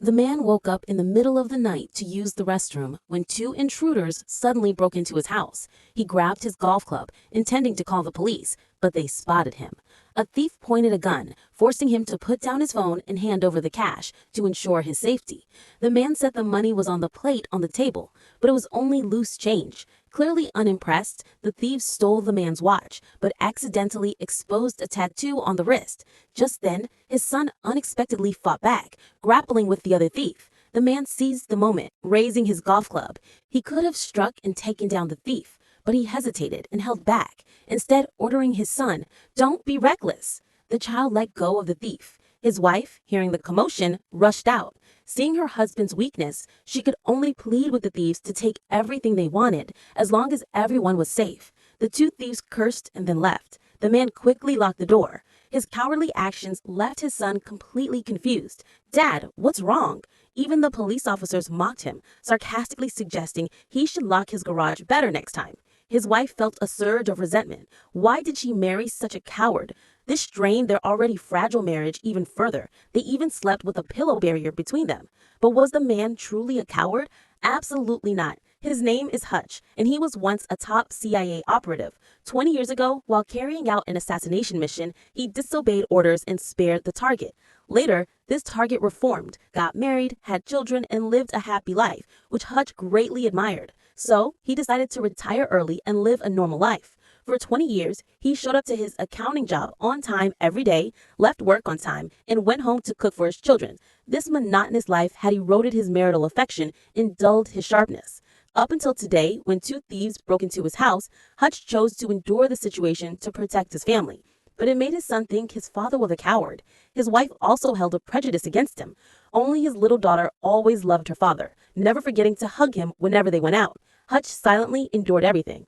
The man woke up in the middle of the night to use the restroom when two intruders suddenly broke into his house. He grabbed his golf club, intending to call the police, but they spotted him. A thief pointed a gun, forcing him to put down his phone and hand over the cash to ensure his safety. The man said the money was on the plate on the table, but it was only loose change. Clearly unimpressed, the thieves stole the man's watch, but accidentally exposed a tattoo on the wrist. Just then, his son unexpectedly fought back, grappling with the other thief. The man seized the moment, raising his golf club. He could have struck and taken down the thief, but he hesitated and held back, instead ordering his son, "Don't be reckless." The child let go of the thief. His wife, hearing the commotion, rushed out. Seeing her husband's weakness, she could only plead with the thieves to take everything they wanted, as long as everyone was safe. The two thieves cursed and then left. The man quickly locked the door. His cowardly actions left his son completely confused. "Dad, what's wrong?" Even the police officers mocked him, sarcastically suggesting he should lock his garage better next time. His wife felt a surge of resentment. Why did she marry such a coward? This strained their already fragile marriage even further. They even slept with a pillow barrier between them. But was the man truly a coward? Absolutely not. His name is Hutch, and he was once a top CIA operative. 20 years ago, while carrying out an assassination mission, he disobeyed orders and spared the target. Later, this target reformed, got married, had children, and lived a happy life, which Hutch greatly admired. So, he decided to retire early and live a normal life. For 20 years, he showed up to his accounting job on time every day, left work on time, and went home to cook for his children. This monotonous life had eroded his marital affection and dulled his sharpness. Up until today, when two thieves broke into his house, Hutch chose to endure the situation to protect his family. But it made his son think his father was a coward. His wife also held a prejudice against him. Only his little daughter always loved her father, never forgetting to hug him whenever they went out. Hutch silently endured everything.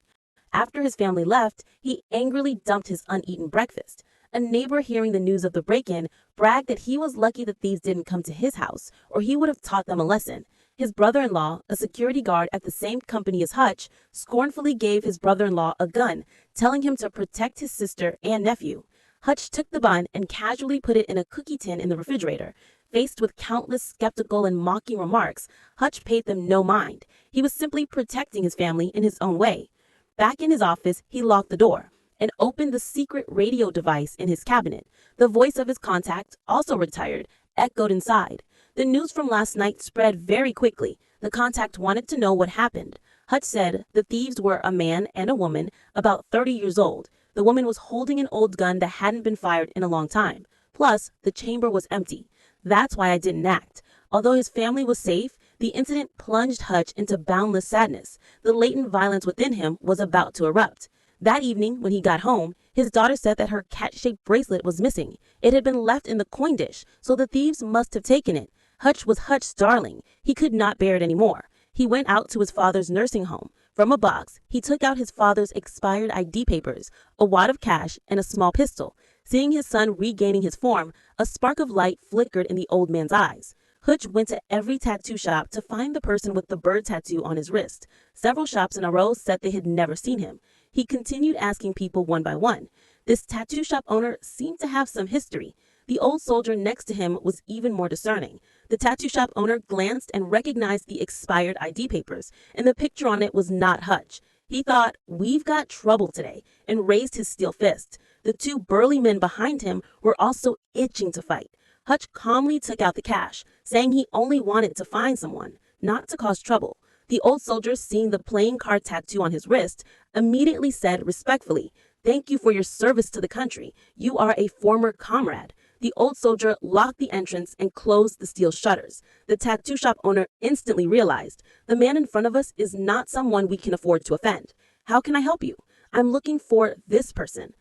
After his family left, he angrily dumped his uneaten breakfast. A neighbor hearing the news of the break-in bragged that he was lucky the thieves didn't come to his house, or he would have taught them a lesson. His brother-in-law, a security guard at the same company as Hutch, scornfully gave his brother-in-law a gun, telling him to protect his sister and nephew. Hutch took the bun and casually put it in a cookie tin in the refrigerator. Faced with countless skeptical and mocking remarks, Hutch paid them no mind. He was simply protecting his family in his own way. Back in his office, he locked the door and opened the secret radio device in his cabinet. The voice of his contact, also retired, echoed inside. The news from last night spread very quickly. The contact wanted to know what happened. Hutch said the thieves were a man and a woman, about 30 years old. The woman was holding an old gun that hadn't been fired in a long time. Plus, the chamber was empty. That's why I didn't act. Although his family was safe, the incident plunged Hutch into boundless sadness. The latent violence within him was about to erupt. That evening, when he got home, his daughter said that her cat-shaped bracelet was missing. It had been left in the coin dish, so the thieves must have taken it. Hutch was Hutch's darling. He could not bear it anymore. He went out to his father's nursing home. From a box, he took out his father's expired ID papers, a wad of cash, and a small pistol. Seeing his son regaining his form, a spark of light flickered in the old man's eyes. Hutch went to every tattoo shop to find the person with the bird tattoo on his wrist. Several shops in a row said they had never seen him. He continued asking people one by one. This tattoo shop owner seemed to have some history. The old soldier next to him was even more discerning. The tattoo shop owner glanced and recognized the expired ID papers, and the picture on it was not Hutch. He thought, "We've got trouble today," and raised his steel fist. The two burly men behind him were also itching to fight. Hutch calmly took out the cash, saying he only wanted to find someone, not to cause trouble. The old soldier, seeing the playing card tattoo on his wrist, immediately said respectfully, "Thank you for your service to the country. You are a former comrade." The old soldier locked the entrance and closed the steel shutters. The tattoo shop owner instantly realized, the man in front of us is not someone we can afford to offend. "How can I help you?" "I'm looking for this person."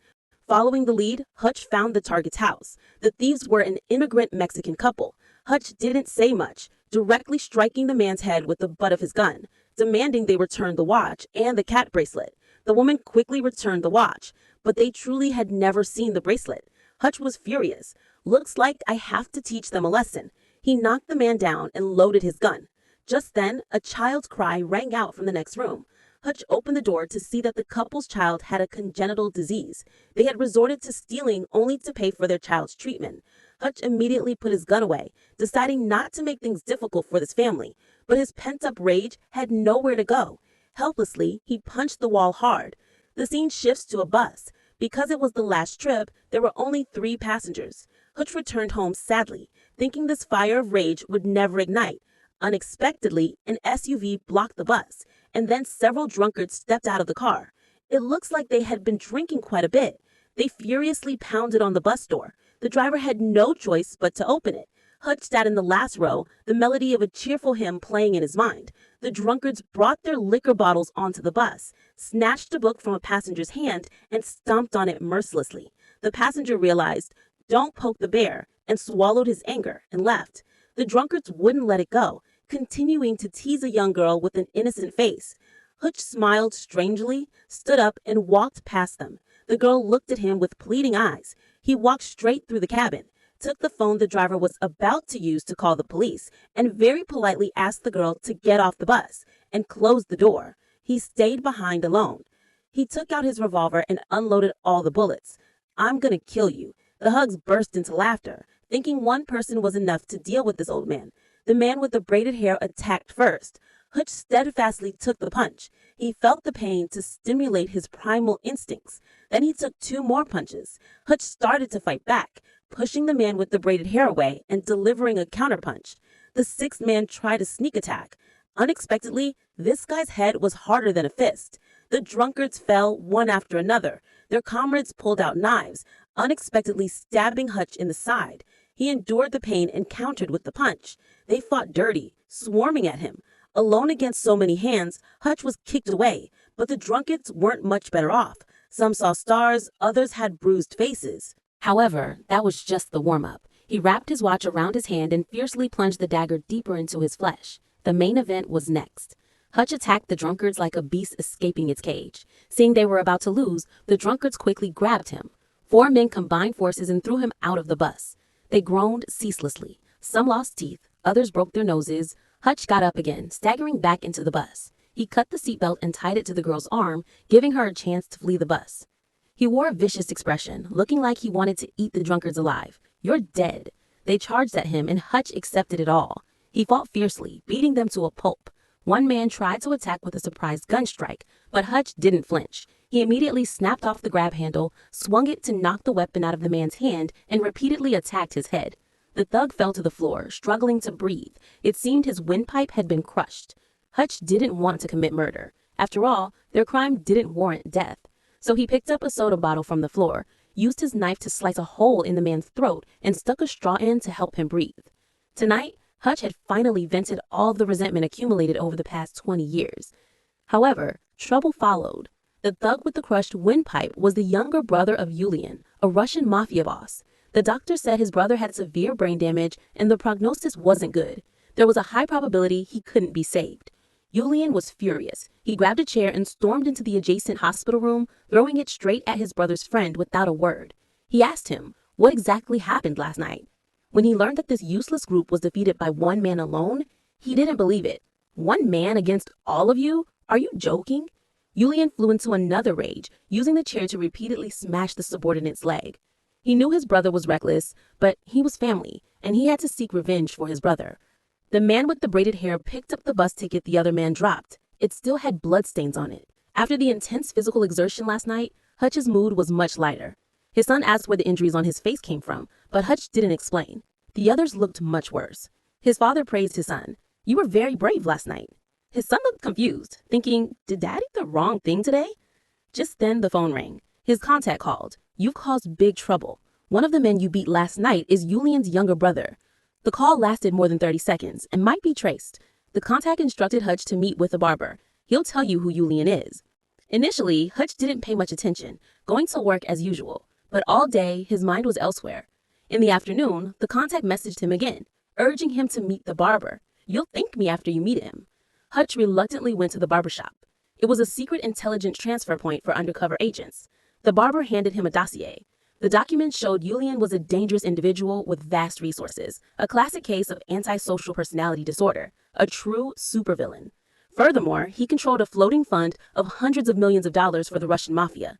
Following the lead, Hutch found the target's house. The thieves were an immigrant Mexican couple. Hutch didn't say much, directly striking the man's head with the butt of his gun, demanding they return the watch and the cat bracelet. The woman quickly returned the watch, but they truly had never seen the bracelet. Hutch was furious. "Looks like I have to teach them a lesson." He knocked the man down and loaded his gun. Just then, a child's cry rang out from the next room. Hutch opened the door to see that the couple's child had a congenital disease. They had resorted to stealing only to pay for their child's treatment. Hutch immediately put his gun away, deciding not to make things difficult for this family, but his pent-up rage had nowhere to go. Helplessly, he punched the wall hard. The scene shifts to a bus. Because it was the last trip, there were only 3 passengers. Hutch returned home sadly, thinking this fire of rage would never ignite. Unexpectedly, an SUV blocked the bus, and then several drunkards stepped out of the car. It looks like they had been drinking quite a bit. They furiously pounded on the bus door. The driver had no choice but to open it. Hutch sat in the last row, the melody of a cheerful hymn playing in his mind. The drunkards brought their liquor bottles onto the bus, snatched a book from a passenger's hand, and stomped on it mercilessly. The passenger realized, "Don't poke the bear," and swallowed his anger and left. The drunkards wouldn't let it go, continuing to tease a young girl with an innocent face. Hutch smiled strangely, stood up, and walked past them. The girl looked at him with pleading eyes. He walked straight through the cabin, took the phone the driver was about to use to call the police, and very politely asked the girl to get off the bus and close the door. He stayed behind alone. He took out his revolver and unloaded all the bullets. "I'm gonna kill you." The Hugs burst into laughter, thinking one person was enough to deal with this old man. The man with the braided hair attacked first. Hutch steadfastly took the punch. He felt the pain to stimulate his primal instincts. Then he took 2 more punches. Hutch started to fight back, pushing the man with the braided hair away and delivering a counterpunch. The 6th man tried a sneak attack. Unexpectedly, this guy's head was harder than a fist. The drunkards fell one after another. Their comrades pulled out knives, unexpectedly stabbing Hutch in the side. He endured the pain and countered with the punch. They fought dirty, swarming at him. Alone against so many hands, Hutch was kicked away, but the drunkards weren't much better off. Some saw stars, others had bruised faces. However, that was just the warm-up. He wrapped his watch around his hand and fiercely plunged the dagger deeper into his flesh. The main event was next. Hutch attacked the drunkards like a beast escaping its cage. Seeing they were about to lose, the drunkards quickly grabbed him. 4 men combined forces and threw him out of the bus. They groaned ceaselessly. Some lost teeth, others broke their noses. Hutch got up again, staggering back into the bus. He cut the seatbelt and tied it to the girl's arm, giving her a chance to flee the bus. He wore a vicious expression, looking like he wanted to eat the drunkards alive. "You're dead." They charged at him, and Hutch accepted it all. He fought fiercely, beating them to a pulp. One man tried to attack with a surprise gun strike, but Hutch didn't flinch. He immediately snapped off the grab handle, swung it to knock the weapon out of the man's hand, and repeatedly attacked his head. The thug fell to the floor, struggling to breathe. It seemed his windpipe had been crushed. Hutch didn't want to commit murder. After all, their crime didn't warrant death. So he picked up a soda bottle from the floor, used his knife to slice a hole in the man's throat, and stuck a straw in to help him breathe. Tonight, Hutch had finally vented all the resentment accumulated over the past 20 years. However, trouble followed. The thug with the crushed windpipe was the younger brother of Yulian, a Russian mafia boss. The doctor said his brother had severe brain damage and the prognosis wasn't good. There was a high probability he couldn't be saved. Yulian was furious. He grabbed a chair and stormed into the adjacent hospital room, throwing it straight at his brother's friend without a word. He asked him, what exactly happened last night? When he learned that this useless group was defeated by one man alone, he didn't believe it. "One man against all of you? Are you joking?" Yulian flew into another rage, using the chair to repeatedly smash the subordinate's leg. He knew his brother was reckless, but he was family, and he had to seek revenge for his brother. The man with the braided hair picked up the bus ticket the other man dropped. It still had bloodstains on it. After the intense physical exertion last night, Hutch's mood was much lighter. His son asked where the injuries on his face came from, but Hutch didn't explain. The others looked much worse. His father praised his son. "You were very brave last night." His son looked confused, thinking, did Dad eat the wrong thing today? Just then the phone rang. His contact called. "You've caused big trouble. One of the men you beat last night is Yulian's younger brother." The call lasted more than 30 seconds and might be traced. The contact instructed Hutch to meet with a barber. He'll tell you who Yulian is. Initially, Hutch didn't pay much attention, going to work as usual. But all day, his mind was elsewhere. In the afternoon, the contact messaged him again, urging him to meet the barber. "You'll thank me after you meet him." Hutch reluctantly went to the barbershop. It was a secret intelligence transfer point for undercover agents. The barber handed him a dossier. The document showed Yulian was a dangerous individual with vast resources, a classic case of antisocial personality disorder, a true supervillain. Furthermore, he controlled a floating fund of hundreds of millions of dollars for the Russian mafia.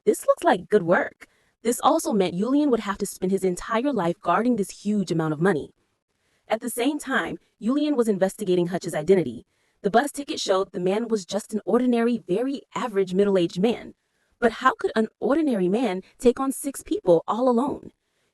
This looks like good work. This also meant Julian would have to spend his entire life guarding this huge amount of money. At the same time, Julian was investigating Hutch's identity. The bus ticket showed the man was just an ordinary, very average middle-aged man. But how could an ordinary man take on 6 people all alone?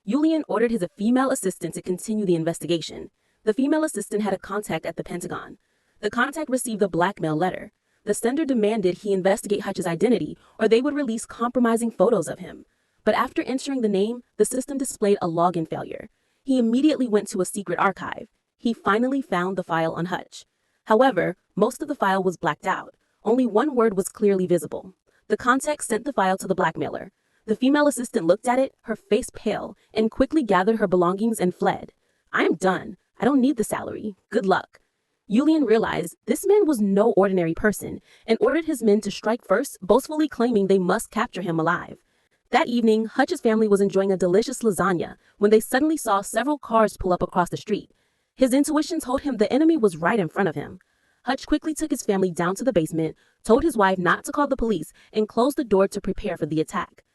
Julian ordered his female assistant to continue the investigation. The female assistant had a contact at the Pentagon. The contact received a blackmail letter. The sender demanded he investigate Hutch's identity or they would release compromising photos of him. But after entering the name, the system displayed a login failure. He immediately went to a secret archive. He finally found the file on Hutch. However, most of the file was blacked out. Only one word was clearly visible. The contact sent the file to the blackmailer. The female assistant looked at it, her face pale, and quickly gathered her belongings and fled. "I am done. I don't need the salary. Good luck." Julian realized this man was no ordinary person and ordered his men to strike first, boastfully claiming they must capture him alive. That evening, Hutch's family was enjoying a delicious lasagna when they suddenly saw several cars pull up across the street. His intuition told him the enemy was right in front of him. Hutch quickly took his family down to the basement, told his wife not to call the police, and closed the door to prepare for the attack.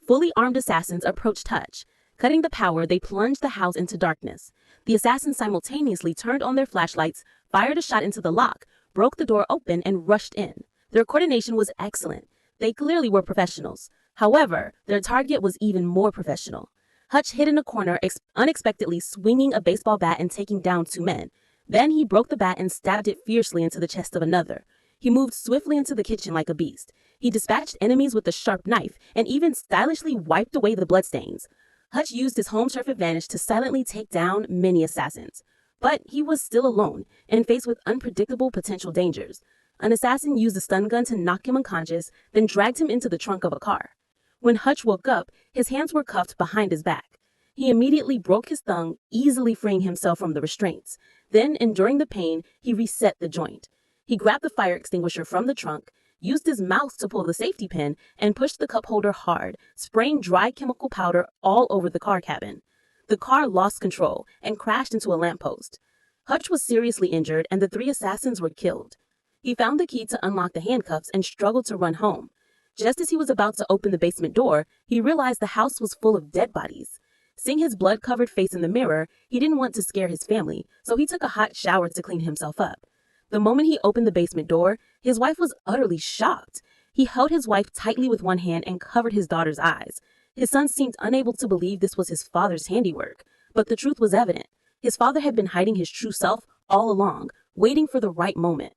Fully armed assassins approached Hutch. Cutting the power, they plunged the house into darkness. The assassins simultaneously turned on their flashlights, fired a shot into the lock, broke the door open, and rushed in. Their coordination was excellent. They clearly were professionals. However, their target was even more professional. Hutch hid in a corner, unexpectedly swinging a baseball bat and taking down 2 men. Then he broke the bat and stabbed it fiercely into the chest of another. He moved swiftly into the kitchen like a beast. He dispatched enemies with a sharp knife and even stylishly wiped away the bloodstains. Hutch used his home turf advantage to silently take down many assassins. But he was still alone and faced with unpredictable potential dangers. An assassin used a stun gun to knock him unconscious, then dragged him into the trunk of a car. When Hutch woke up, his hands were cuffed behind his back. He immediately broke his thumb, easily freeing himself from the restraints. Then, enduring the pain, he reset the joint. He grabbed the fire extinguisher from the trunk, used his mouth to pull the safety pin, and pushed the cup holder hard, spraying dry chemical powder all over the car cabin. The car lost control and crashed into a lamppost. Hutch was seriously injured and the 3 assassins were killed. He found the key to unlock the handcuffs and struggled to run home. Just as he was about to open the basement door, he realized the house was full of dead bodies. Seeing his blood-covered face in the mirror, he didn't want to scare his family, so he took a hot shower to clean himself up. The moment he opened the basement door, his wife was utterly shocked. He held his wife tightly with one hand and covered his daughter's eyes. His son seemed unable to believe this was his father's handiwork, but the truth was evident. His father had been hiding his true self all along, waiting for the right moment.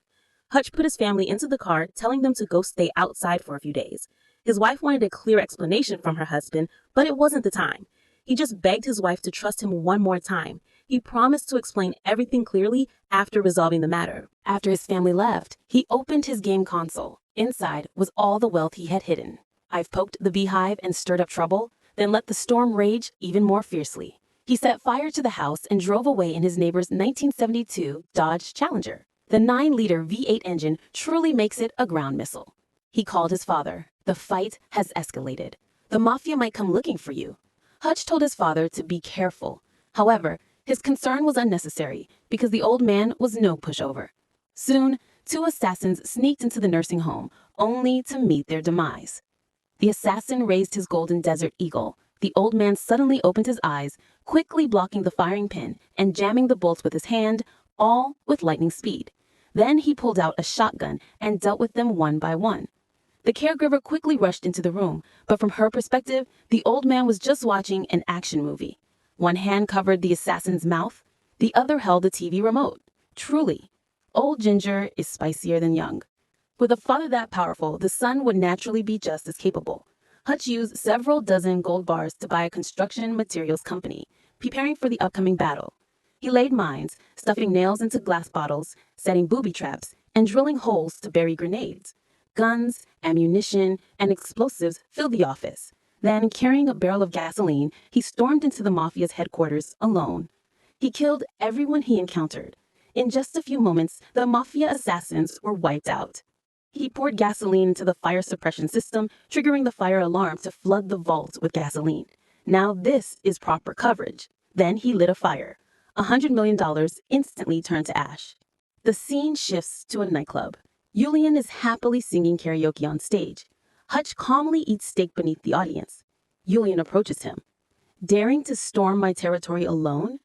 Hutch put his family into the car, telling them to go stay outside for a few days. His wife wanted a clear explanation from her husband, but it wasn't the time. He just begged his wife to trust him one more time. He promised to explain everything clearly after resolving the matter. After his family left, he opened his game console. Inside was all the wealth he had hidden. "I've poked the beehive and stirred up trouble, then let the storm rage even more fiercely." He set fire to the house and drove away in his neighbor's 1972 Dodge Challenger. The 9-liter V8 engine truly makes it a ground missile. He called his father. "The fight has escalated. The mafia might come looking for you." Hutch told his father to be careful. However, his concern was unnecessary because the old man was no pushover. Soon, 2 assassins sneaked into the nursing home, only to meet their demise. The assassin raised his golden desert eagle. The old man suddenly opened his eyes, quickly blocking the firing pin and jamming the bolts with his hand, all with lightning speed. Then he pulled out a shotgun and dealt with them one by one. The caregiver quickly rushed into the room, but from her perspective, the old man was just watching an action movie. One hand covered the assassin's mouth, the other held the TV remote. Truly, old ginger is spicier than young. With a father that powerful, the son would naturally be just as capable. Hutch used several dozen gold bars to buy a construction materials company, preparing for the upcoming battle. He laid mines, stuffing nails into glass bottles, setting booby traps, and drilling holes to bury grenades. Guns, ammunition, and explosives filled the office. Then, carrying a barrel of gasoline, he stormed into the mafia's headquarters alone. He killed everyone he encountered. In just a few moments, the mafia assassins were wiped out. He poured gasoline into the fire suppression system, triggering the fire alarm to flood the vault with gasoline. Now this is proper coverage. Then he lit a fire. $100 million instantly turned to ash. The scene shifts to a nightclub. Julian is happily singing karaoke on stage. Hutch calmly eats steak beneath the audience. Julian approaches him. Daring to storm my territory alone?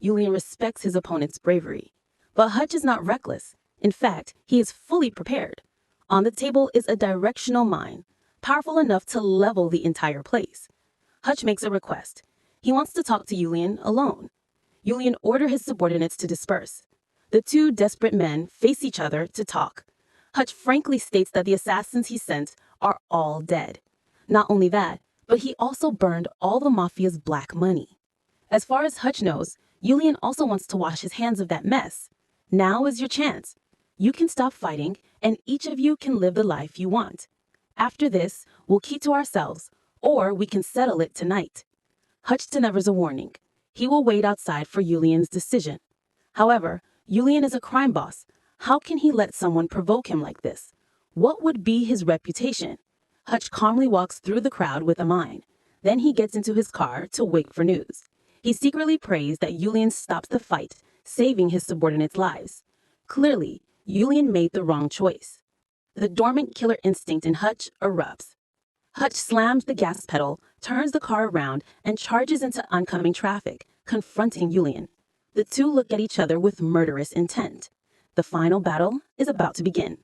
Julian respects his opponent's bravery. But Hutch is not reckless. In fact, he is fully prepared. On the table is a directional mine, powerful enough to level the entire place. Hutch makes a request. He wants to talk to Julian alone. Julian orders his subordinates to disperse. The two desperate men face each other to talk. Hutch frankly states that the assassins he sent are all dead. Not only that, but he also burned all the mafia's black money. As far as Hutch knows, Julian also wants to wash his hands of that mess. Now is your chance. You can stop fighting, and each of you can live the life you want. After this, we'll keep to ourselves, or we can settle it tonight. Hutch delivers a warning. He will wait outside for Julian's decision. However, Julian is a crime boss. How can he let someone provoke him like this? What would be his reputation? Hutch calmly walks through the crowd with a mine. Then he gets into his car to wait for news. He secretly prays that Julian stops the fight, saving his subordinates' lives. Clearly, Julian made the wrong choice. The dormant killer instinct in Hutch erupts. Hutch slams the gas pedal, turns the car around, and charges into oncoming traffic, confronting Julian. The two look at each other with murderous intent. The final battle is about to begin.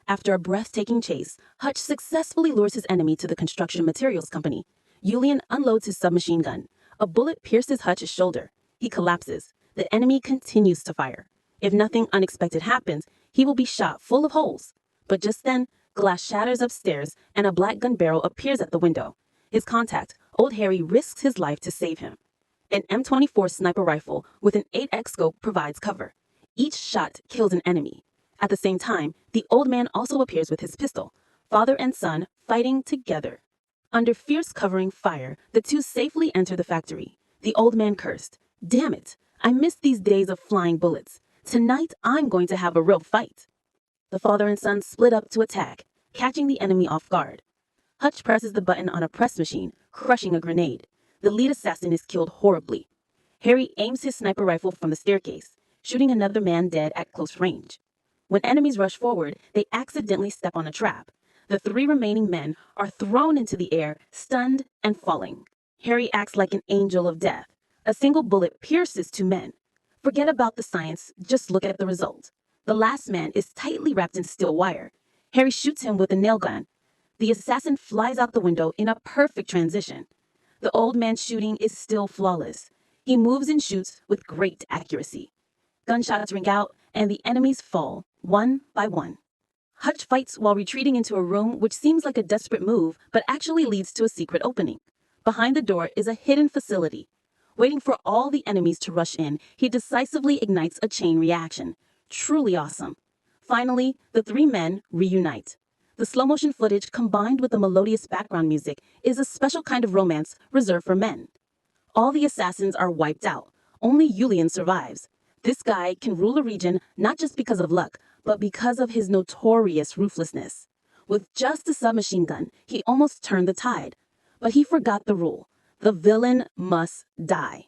After a breathtaking chase, Hutch successfully lures his enemy to the construction materials company. Julian unloads his submachine gun. A bullet pierces Hutch's shoulder. He collapses. The enemy continues to fire. If nothing unexpected happens, he will be shot full of holes. But just then, glass shatters upstairs and a black gun barrel appears at the window. His contact, Old Harry, risks his life to save him. An M24 sniper rifle with an 8x scope provides cover. Each shot kills an enemy. At the same time, the old man also appears with his pistol, father and son fighting together. Under fierce covering fire, the two safely enter the factory. The old man cursed, "Damn it, I miss these days of flying bullets. Tonight I'm going to have a real fight." The father and son split up to attack, catching the enemy off guard. Hutch presses the button on a press machine, crushing a grenade. The lead assassin is killed horribly. Harry aims his sniper rifle from the staircase, shooting another man dead at close range. When enemies rush forward, they accidentally step on a trap. The three remaining men are thrown into the air, stunned and falling. Harry acts like an angel of death. A single bullet pierces two men. Forget about the science, just look at the result. The last man is tightly wrapped in steel wire. Harry shoots him with a nail gun. The assassin flies out the window in a perfect transition. The old man's shooting is still flawless. He moves and shoots with great accuracy. Gunshots ring out, and the enemies fall, one by one. Hutch fights while retreating into a room which seems like a desperate move, but actually leads to a secret opening. Behind the door is a hidden facility. Waiting for all the enemies to rush in, he decisively ignites a chain reaction. Truly awesome. Finally, the three men reunite. The slow-motion footage combined with the melodious background music is a special kind of romance reserved for men. All the assassins are wiped out. Only Julian survives. This guy can rule a region not just because of luck, but because of his notorious ruthlessness. With just a submachine gun, he almost turned the tide. But he forgot the rule. The villain must die.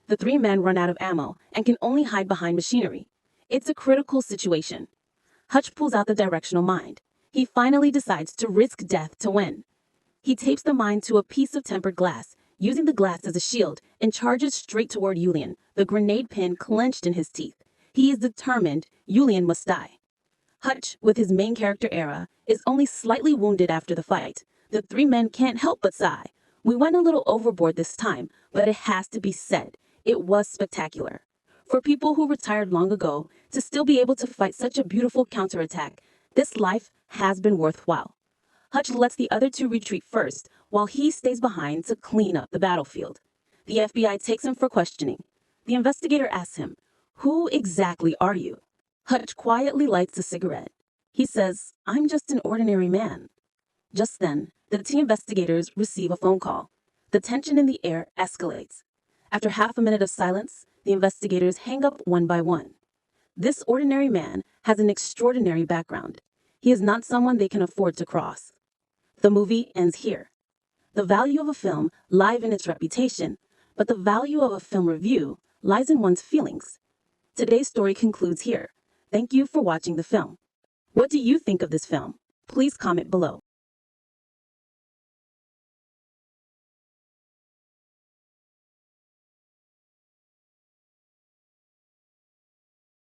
The three men run out of ammo and can only hide behind machinery. It's a critical situation. Hutch pulls out the directional mine. He finally decides to risk death to win. He tapes the mine to a piece of tempered glass, using the glass as a shield, and charges straight toward Julian, the grenade pin clenched in his teeth. He is determined Julian must die. Hutch, with his main character era, is only slightly wounded after the fight. The three men can't help but sigh. We went a little overboard this time, but it has to be said, it was spectacular. For people who retired long ago, to still be able to fight such a beautiful counterattack, this life has been worthwhile. Hutch lets the other two retreat first, while he stays behind to clean up the battlefield. The FBI takes him for questioning. The investigator asks him, "Who exactly are you?" Hutch quietly lights a cigarette. He says, "I'm just an ordinary man." Just then, the two investigators receive a phone call. The tension in the air escalates. After half a minute of silence, the investigators hang up one by one. This ordinary man has an extraordinary background. He is not someone they can afford to cross. The movie ends here. The value of a film lies in its reputation, but the value of a film review lies in one's feelings. Today's story concludes here. Thank you for watching the film. What do you think of this film? Please comment below.